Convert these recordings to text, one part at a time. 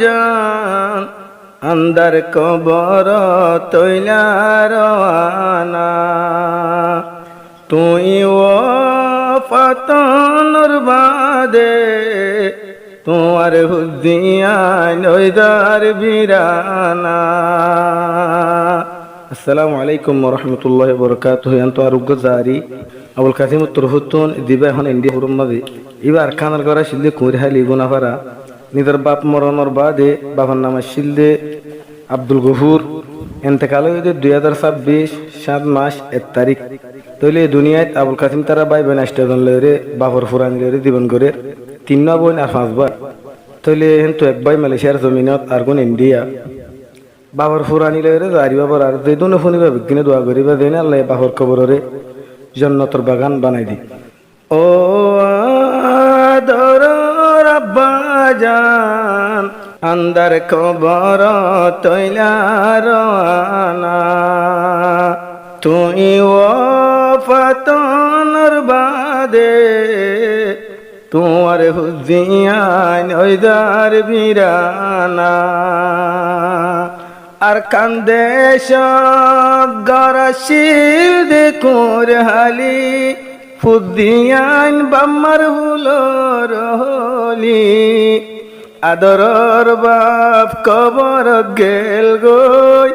জান আন্দার কবর তৈলা রওয়ানা তুই ও ফাতনুর বাদে তোমার হুদিয়ান ওইদার বিরানা। আসসালামু আলাইকুম ওয়া রাহমাতুল্লাহি ওয়া বারাকাতুহু। আনতো আরুগ্য জারি আবুল কাসিম তুরহুতুন দিবা এখন ইন্ডিয়া হুরুমাদি এবার খানার গড়া শিলদে কুঁড়ি হালি গুনাফারা নিজের বাপ মরণর বাদে বাবার নাম শিলদে আব্দুল গফুর এতেকাল হইতে 2026 7 মাস 1 তারিখ তৈলে দুনিয়ায় আবুল কাসিম তারা ভাই বোন 8জন লইরে বাবর ফুরানি লইরে জীবন করে 3 বোন আর 5 বার তৈলে হেন্তু এক ভাই মালয়েশিয়ার জমিনত আর কোন ইন্ডিয়া বাবর ফুরানি লইরে জারি বাবর আর যে দুনো ফুনিবা বিজ্ঞানে দোয়া করিবা দেন আল্লাহ বাবর কবররে জান্নাতের বাগান বানাই দি। ও আদর রাব্বা জান আন্দার কবর তৈলা রওয়ানা তুই ও ফাতনুর বাদে তোমার হুদিয়ান ওইদার বিরানা আর কান্দে সব গরাশিল দে কুরহালি ফুদিয়ান বাম্মার হুলোর হলি আদরর বাপ কবর গেল গই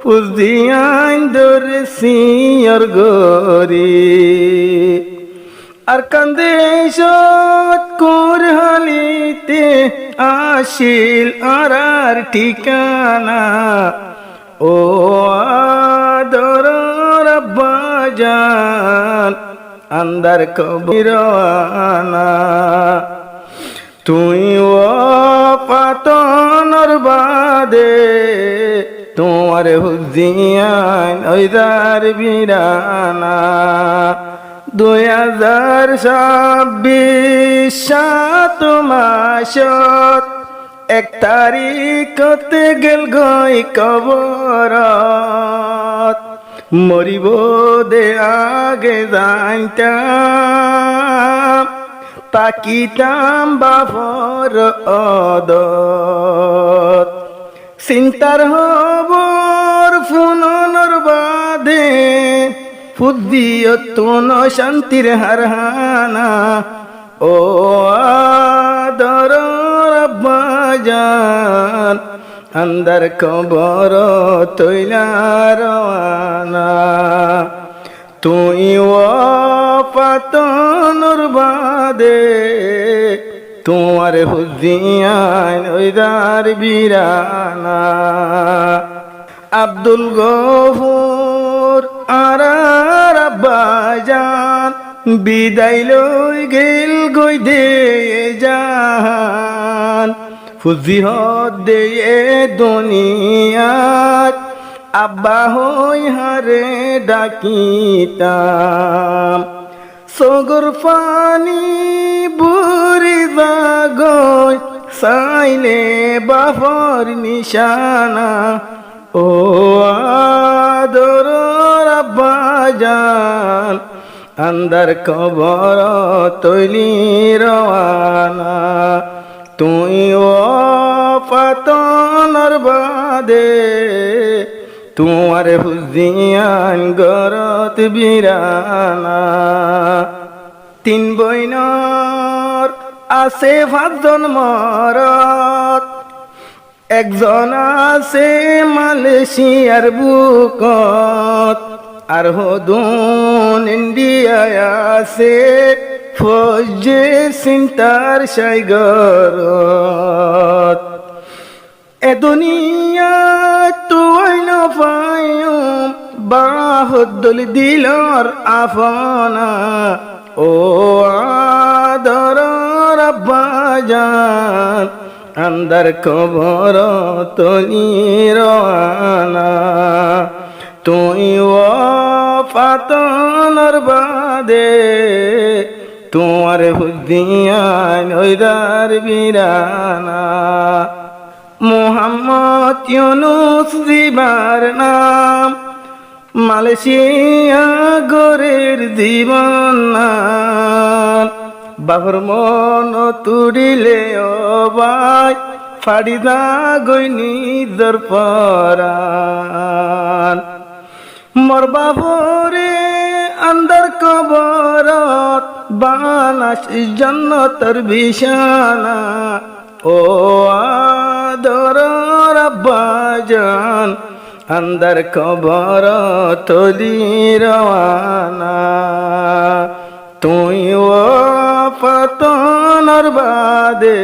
ফুদিয়ান দরসিয়র গরি আর কান্দে সব কুরহালিতে আসিল আর ঠিকানা ও আদর রাব্বা জান আন্দার কবরওয়ানা তুই ও ফাতনুর বাদে তোমার হুদিয়ান ওইদার বিরানা 2026 7 মাসত 1 তারিখতে গেল গই কবরত মরিব দে আগে জানতাম তাকিতাম বাফর অদত চিন্তার হবর ফুননর বাদে ফুদ্দিয়ত তুন শান্তির হারহানা ও আদর রাব্বা জান আন্দার কবর তৈলা রওয়ানা তুই ও ফাতনুর বাদে তোমার হুদিয়ান ওইদার বিরানা আব্দুল গফুর আর রাব্বা জান বিদায় লই গেল গই দে জান ফুজিহত দে দুনিয়াত আব্বা হই হারে ডাকিতাম সগর পানি বুড়ি জাগই সাইলে বাফর নিশানা ও আদর রাব্বা জান আন্দার কবর তৈলি রওয়ানা তুই ও ফাতনুর বাদে তোমার হুদিয়ান গরত বিরানা 3 বইনর আছে 5 জন মরত একজন আছে মালয়েশিয়ার বুকত আর হদুন ইন্ডিয়ায় আছে ফৌজে চিন্তার সাইগরত এ দুনিয়া তুই না পাইম বাহুদ্দুল দিলর আফনা ও আদর রাব্বা জান আন্দার কবর তলি রওয়ানা তুই ও ফাতনুর বাদে তোমার হুদিয়ান ওইদার বিরানা মুহাম্মদ ইউনুস জিবার নাম মালয়েশিয়া গোরের জীবন বাবর মন তুড়িলে ও ভাই ফাড়িদা গই নিজর পরাণ মোর বাবরে আন্দার কবরত বানাস জান্নাতের বিছানা ও আদরের আব্বাজান আন্দার কবরত তলি রওয়ানা তুই ও পাতনার বাদে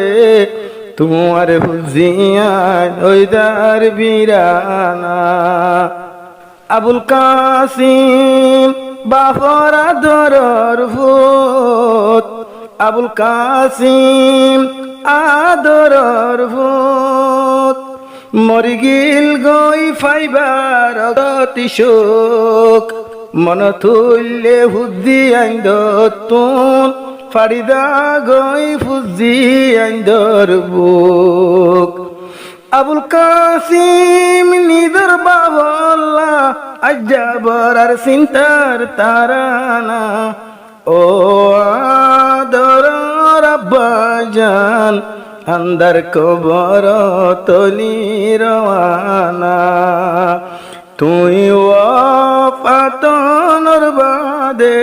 তোমার হুজিয়ান ওইদার বিরানা আবুল কাসিম বাফর আদরর ভূত আবুল কাসিম আদরর ভূত মরি গিল গই ফাইবার অতিশোক মন তুল্লে হুদ্দি আইন্দ তুন ফারিদা গই ফুজি আইন্দর বুক আবুল কাসিম নিদর বাবল্লা আজাবর আর সিন্তার তারানা ও আদর আব্বাজান আন্দার কবর তলি রওয়ানা তুই ও পাতনর বাদে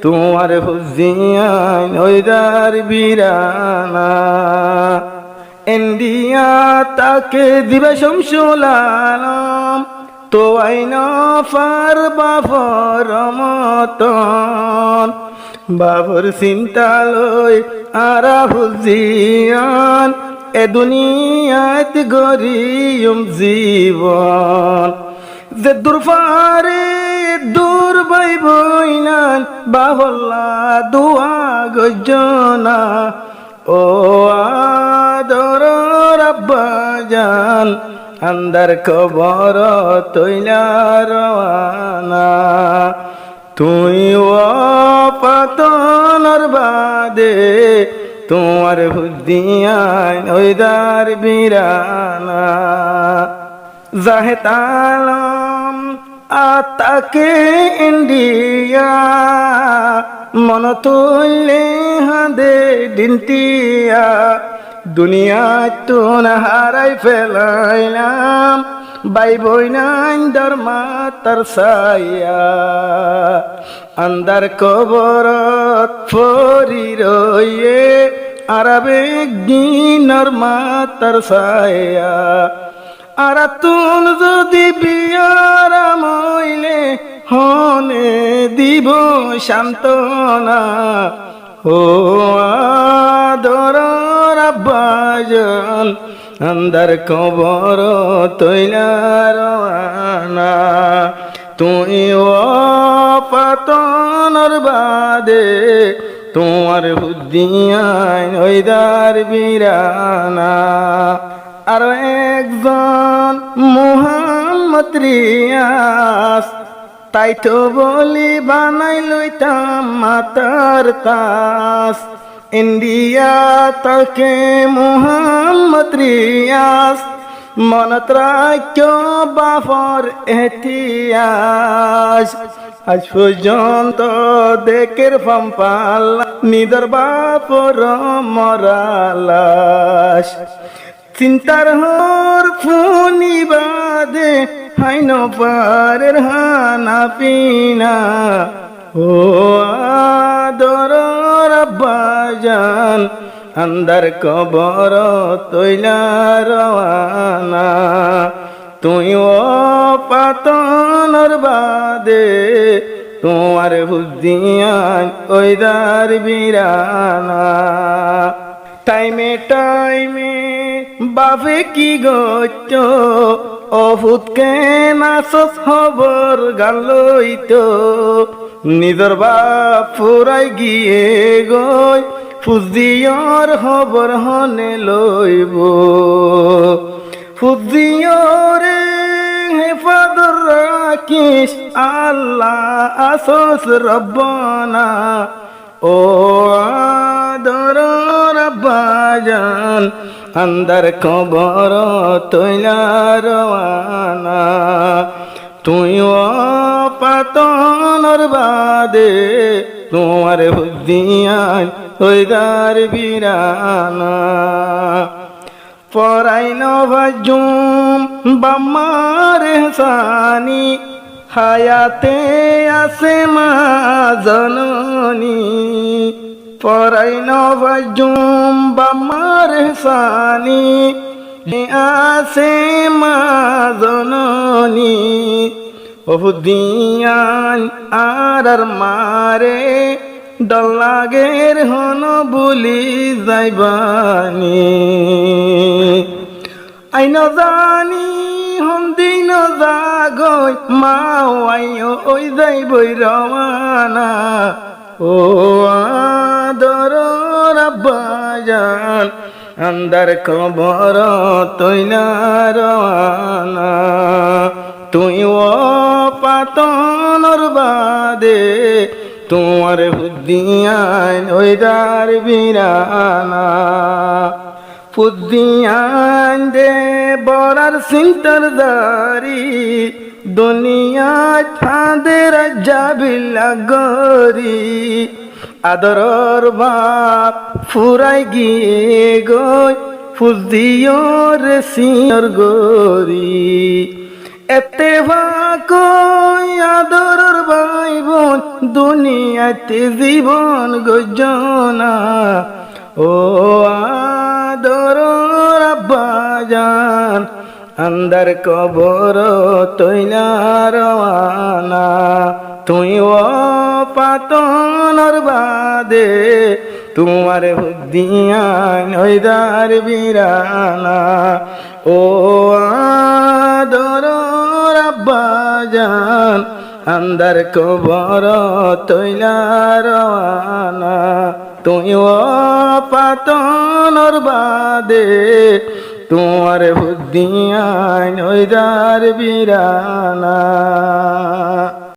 তোমার হুজিয়ান ওইদার বিরানা ইন্ডিয়া তাকে দিবে শামসুল আলম তো আইনা ফার বাবর মতন বাবর চিন্তালয় আরা হুজিয়ান এ দুনিয়াত গরিয়ম জীবন যে দুরফারে দূর বাই বইনান বাবল্লা দুয়া গজনা ও আদর আব্বাজান আন্দার কবর তৈলা রওয়ানা তুই ও পাতনর বাদে তোমার হুদিয়ান ওইদার বিরানা জাহেতালাম আতাকে ইন্ডিয়া মন তুললে হাদে দিনটিয়া দুনিয়া তুন হারাই ফেলাইলাম বাই বইনান ধর্মা তার সাইয়া আন্দার কবরত ফরি রয়ে আরবে গিনর মাতার সাইয়া আর তুন যদি বিয়ারা মইলে হনে দিব শান্তনা ও আদর আব্বাজান আন্দার কবর তৈলা রওয়ানা তুই ও পাতনর বাদে তোমার হুদিয়ান ওইদার বিরানা আর একজন মুহাম্মদ রিয়াস তাই তো বলি বানাই লইতাম মাতার তাস ইন্ডিয়া তাকে মুহাম্মদ রিয়াস মনত রাখো বাফর এহতিয়াস আজ পর্যন্ত দেখের ফাম্পাল্লা নিদর বাপর মরালাস চিন্তার হর ফোনি বাদে হাইন পারের হানা পিনা ও আদর আব্বাজান আন্দার কবর তৈলা রওয়ানা তুই ও পাতনর বাদে তোমার হুদিয়ান ওইদার বিরানা টাইমে টাইমে বাপে কি গত অভূতকে নাচস খবর গালইতো নিজর বাপ ফুরাই গিয়ে গই ফুজিয়র খবর হনে লইব ফুজিয়রে হেফাজত রাখিস আল্লাহ আসস রব্বানা ও আদর আব্বাজান আন্দার কবর তৈলা রওয়ানা তুই ও পাতনর বাদে তোমার হুদিয়ান ওইদার বিরানা পরাইন ভাজুম বাম্মার হেসানি হায়াতে আছে মা জননী পরাইন ভাজুম বাম্মার হেসানি আছে মা জননী অহুদিয়ান আর মারে ডলাগের হন বলি যাইবানি আইন জানি হন্দিন জাগই মাও আইও ওই যাইবই রওয়ানা ও আদর আব্বাজান আন্দার কবর তৈলা রওয়ানা তুই ও পাতনর বাদে তোমার হুদিয়ান ওইদার বিরানা ফুদিয়ান দে বড়ার সিন্টার দারি দুনিয়া ছাদের যাবিলা গরি আদরর বাপ ফুরাই গিয়ে গই ফুদিয়র সিয়র গরি এতে ভাকই আদরর ভাই বোন দুনিয়াতে জীবন গজনা ও আদরর আব্বাজান আন্দার কবর তৈলা রওয়ানা তুই ও পাতনর বাদে তোমার হুদিয়ান ওইদার বিরানা ও আদরর আব্বাজান আন্দার কবর তৈলা রওয়ানা তুই ও পাতনর বাদে তোমার হুদিয়ান ওইদার বিরানা